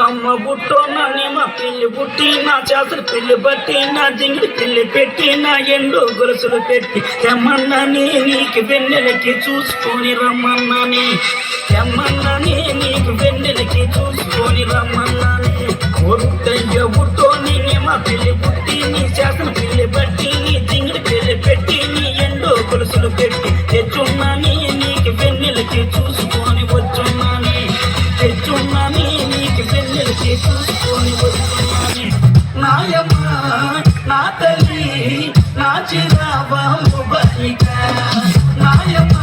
అమ్మ బుట్టో నానేమ పిల్లి పుట్టి నా చేతులు పిల్లి పట్టి నా జింగిడి పిల్లి పెట్టి నా ఎండో గొలుసులు పెట్టి తెమ్మన్నాని నీకు వెన్నెలకి చూసుకొని రమ్మన్నాని తెమ్మన్నాని నీకు వెన్నెలకి చూసుకొని రమ్మన్నాని ఒట్టయ్య బుట్టో నేనేమ పిల్లి పుట్టి నీ చేతులు పిల్లి పట్టి నీ జింగిడి పిల్లి పెట్టి నీ ఎండో గొలుసులు పెట్టి తెచ్చున్నాని నీకు వెన్నెలకి చూసుకొని వచ్చున్నాని తెచ్చున్నాని నీకు వెన్నెలకి చూసుకొని వచ్చున్నాని నాయమ్మ నా తల్లి నా చిరాబాబు బలిక నాయమ్మ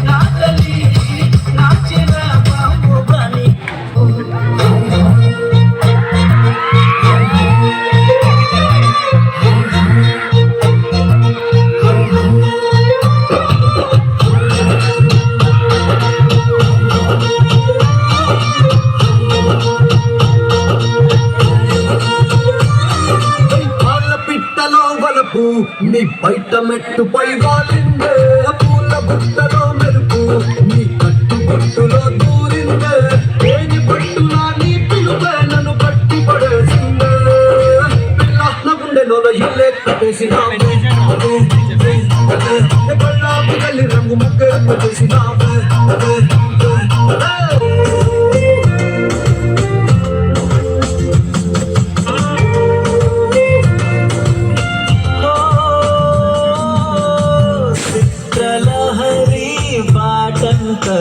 నా తల్లి నా చిరాబాబు బలి నీ బయట మెట్టుపై వాలిందే పూల బుట్టలో మెరుపు నీ కట్టుబట్టులో దూరిందే ఏని పట్టులా నీ పిలుపే నన్ను కట్టి పడేసిందే పిల్ల గుండెలో ఇల్లే కట్టేసినావు కళ్ళాపు కళ్ళి రంగు ముగ్గే చేసినావు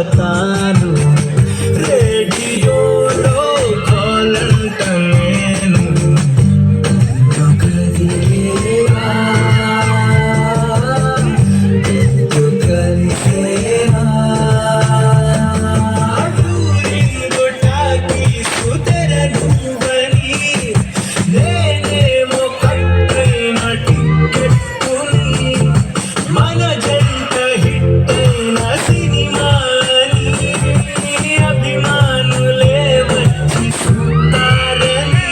తాను రేడియోలో కాలంట నేను నేనేమో కట్టైన టిక్కెట్టుని మన జంట హిట్ అయిన అభిమానులే వచ్చి చూస్తారని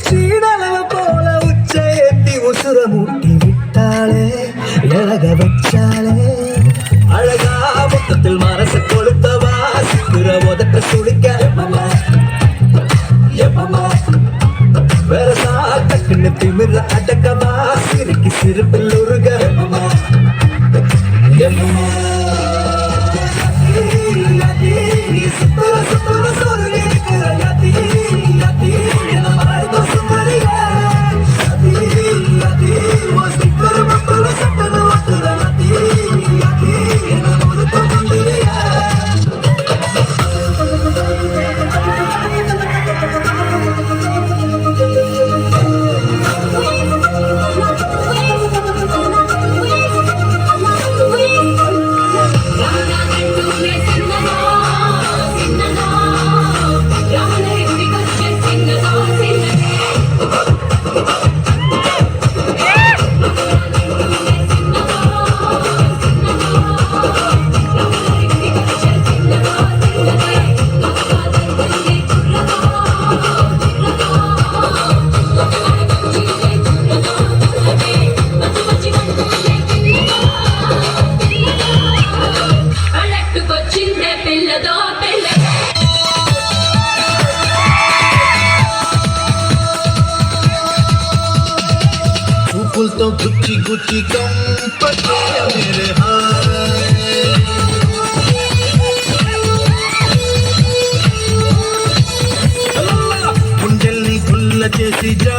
చీడలవ పోల ఉచ్చ ఎత్తి ఉసురముట్టి விட்டாளே எழக வச்சாளே அழகா மொத்தத்தில் மனச கொளுத்தவா சிக்குற உதட்ட சுழிக்க எப்பமா வேறசா டக்குன்னு திமிர அடக்கவா சிரிக்கி சிரிப்பில் உருக நீ சுத்துற சுத்துற சோறு இருக்கிற யாத்தி யாத்தி என்ன மாதிரி சுந்தரியா तो गुच्ची गुच्ची कम पटे मेरे గుండెల్ని గుల్ల చేసి జా